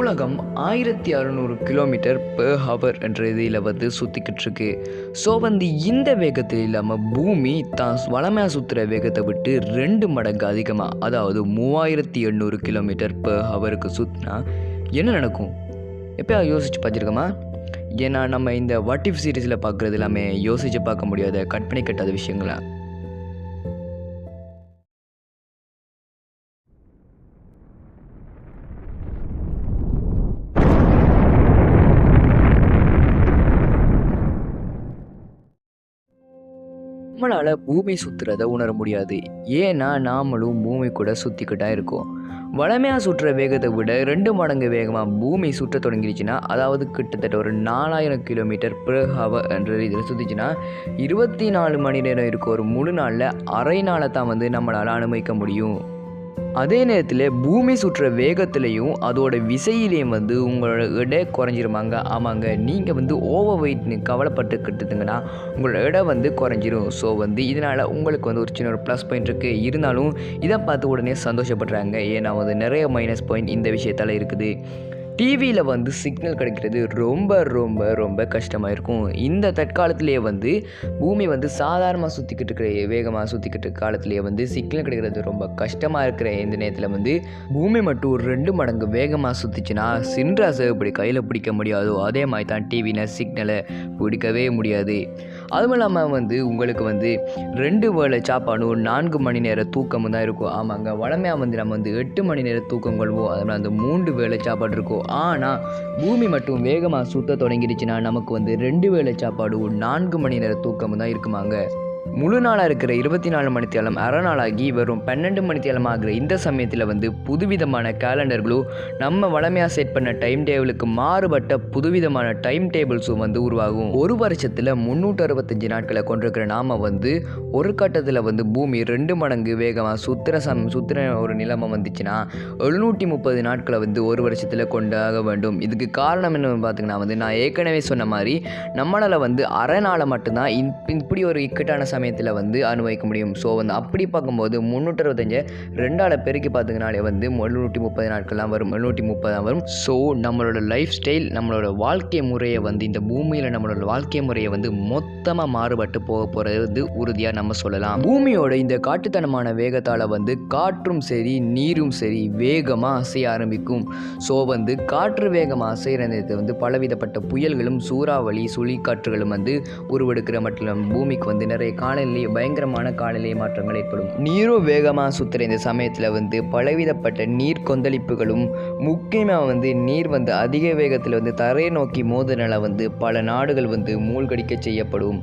உலகம் 1600 kilometre per hour என்ற இதில் வந்து சுற்றிக்கிட்டு இருக்கு. ஸோ வந்து இந்த வேகத்தில் இல்லாமல் பூமி தான் வளமையாக சுற்றுற வேகத்தை விட்டு 2 மடங்கு அதிகமாக, அதாவது 3800 கிலோமீட்டர் பெர் ஹவருக்கு சுற்றினா என்ன நடக்கும்? எப்போ யோசித்து பார்த்துருக்கோமா? ஏன்னா நம்ம இந்த வாட் இஃப் சீரீஸில் பார்க்குறது எல்லாமே யோசித்து பார்க்க முடியாத கற்பனை கட்டாத விஷயங்களா. நம்மளால் பூமி சுற்றுறதை உணர முடியாது. ஏன்னா நாமளும் பூமி கூட சுற்றிக்கிட்டா இருக்கோம். வளமையாக சுற்றுற வேகத்தை விட 2 மடங்கு வேகமாக பூமி சுற்ற தொடங்கிடுச்சுன்னா, அதாவது கிட்டத்தட்ட ஒரு 4000 கிலோமீட்டர் பெர் ஹவர் என்ற இதில் சுற்றிச்சுன்னா 24 மணி நேரம் இருக்க ஒரு முழு நாளில் அரை நாளை தான் வந்து நம்மளால் அனுமதிக்க முடியும். அதே நேரத்தில் பூமி சுற்றுற வேகத்துலேயும் அதோட விசையிலையும் வந்து உங்களோட எடை குறைஞ்சிருமாங்க. ஆமாங்க, நீங்கள் வந்து ஓவர் வெயிட்னு கவலைப்பட்டுக்கிட்டுங்கன்னா உங்களோட எடை வந்து குறைஞ்சிரும். ஸோ வந்து இதனால் உங்களுக்கு வந்து ஒரு சின்ன ஒரு ப்ளஸ் பாயிண்ட் இருக்குது. இருந்தாலும் இதை பார்த்து உடனே சந்தோஷப்படுறாங்க. ஏன்னா வந்து நிறைய மைனஸ் பாயிண்ட் இந்த விஷயத்தால் இருக்குது. டிவியில் வந்து சிக்னல் கிடைக்கிறது ரொம்ப ரொம்ப ரொம்ப கஷ்டமாக இருக்கும். இந்த தற்காலத்திலேயே வந்து பூமி வந்து சாதாரணமாக சுற்றிக்கிட்டு இருக்கிற வேகமாக சுற்றிக்கிட்டு இருக்க காலத்திலேயே வந்து சிக்னல் கிடைக்கிறது ரொம்ப கஷ்டமாக இருக்கிற இந்த நேரத்தில் வந்து பூமி மட்டும் 2 மடங்கு வேகமாக சுற்றிச்சுன்னா சின்ராஸை இப்படி கையில் பிடிக்க முடியாதோ அதே மாதிரி தான் டிவியில் சிக்னலை பிடிக்கவே முடியாது. அதுவும் இல்லாமல் வந்து உங்களுக்கு வந்து 2 வேளை சாப்பாடும் 4 மணி நேரம் தூக்கமும் தான் இருக்கும். ஆமாங்க, வளமையாக வந்து நம்ம வந்து 8 மணி நேரம் தூக்கம் கொள்வோம். அதனால் அந்த 3 வேளை சாப்பாடு இருக்கும். ஆனால் பூமி மட்டும் வேகமாக சுற்ற தொடங்கிடுச்சுன்னா நமக்கு வந்து 2 வேளை சாப்பாடும் 4 மணி நேரம் தூக்கமும் தான் இருக்குமாங்க. முழு நாளாக இருக்கிற 24 மணித்தியாலம் அரை நாளாகி வெறும் 12 மணித்தியாலம் ஆகிற இந்த சமயத்தில் வந்து புதுவிதமான கேலண்டர்களும் நம்ம வளமையாக செட் பண்ண டைம் டேபிளுக்கு மாறுபட்ட புதுவிதமான டைம் டேபிள்ஸும் வந்து உருவாகும். ஒரு வருஷத்தில் 365 நாட்களை கொண்டிருக்கிற நாம் வந்து ஒரு கட்டத்தில் வந்து பூமி 2 மடங்கு வேகமாக சுற்றுற ஒரு நிலைமை வந்துச்சுன்னா 730 நாட்களை வந்து ஒரு வருஷத்தில் கொண்டாக வேண்டும். இதுக்கு காரணம் என்ன பார்த்திங்கன்னா வந்து நான் ஏற்கனவே சொன்ன மாதிரி நம்மளால் வந்து அரை நாளை மட்டும்தான் இப்படி ஒரு இக்கட்டான சமயத்தில் வந்து அனுபவிக்க முடியும். ஸோ வந்து அப்படி பார்க்கும்போது 365 2ஆல் பெருக்கி பார்த்திங்கனாலே வந்து 730 நாட்கள்லாம் வரும், 730 தான் வரும். ஸோ நம்மளோட லைஃப் ஸ்டைல், நம்மளோட வாழ்க்கை முறையை வந்து இந்த பூமியில் நம்மளோட வாழ்க்கை முறையை வந்து மொத்தமாக மாறுபட்டு போக போகிறது வந்து உறுதியாக நம்ம சொல்லலாம். பூமியோட இந்த காட்டுத்தனமான வேகத்தால் வந்து காற்றும் சரி நீரும் சரி வேகமாக அசைய ஆரம்பிக்கும். ஸோ வந்து காற்று வேகமாக அசைகிறது வந்து பலவிதப்பட்ட புயல்களும் சூறாவளி சுழிக்காற்றுகளும் வந்து உருவெடுக்கிற மட்டும் பூமிக்கு வந்து நிறைய காலநிலை பயங்கரமான காலநிலை மாற்றங்கள் ஏற்படும். நீரும் வேகமாக சுற்றுற இந்த சமயத்தில் வந்து பலவிதப்பட்ட நீர் கொந்தளிப்புகளும், முக்கியமாக வந்து நீர் வந்து அதிக வேகத்தில் வந்து தரையை நோக்கி மோதுனால வந்து பல நாடுகள் வந்து மூழ்கடிக்க செய்யப்படும்.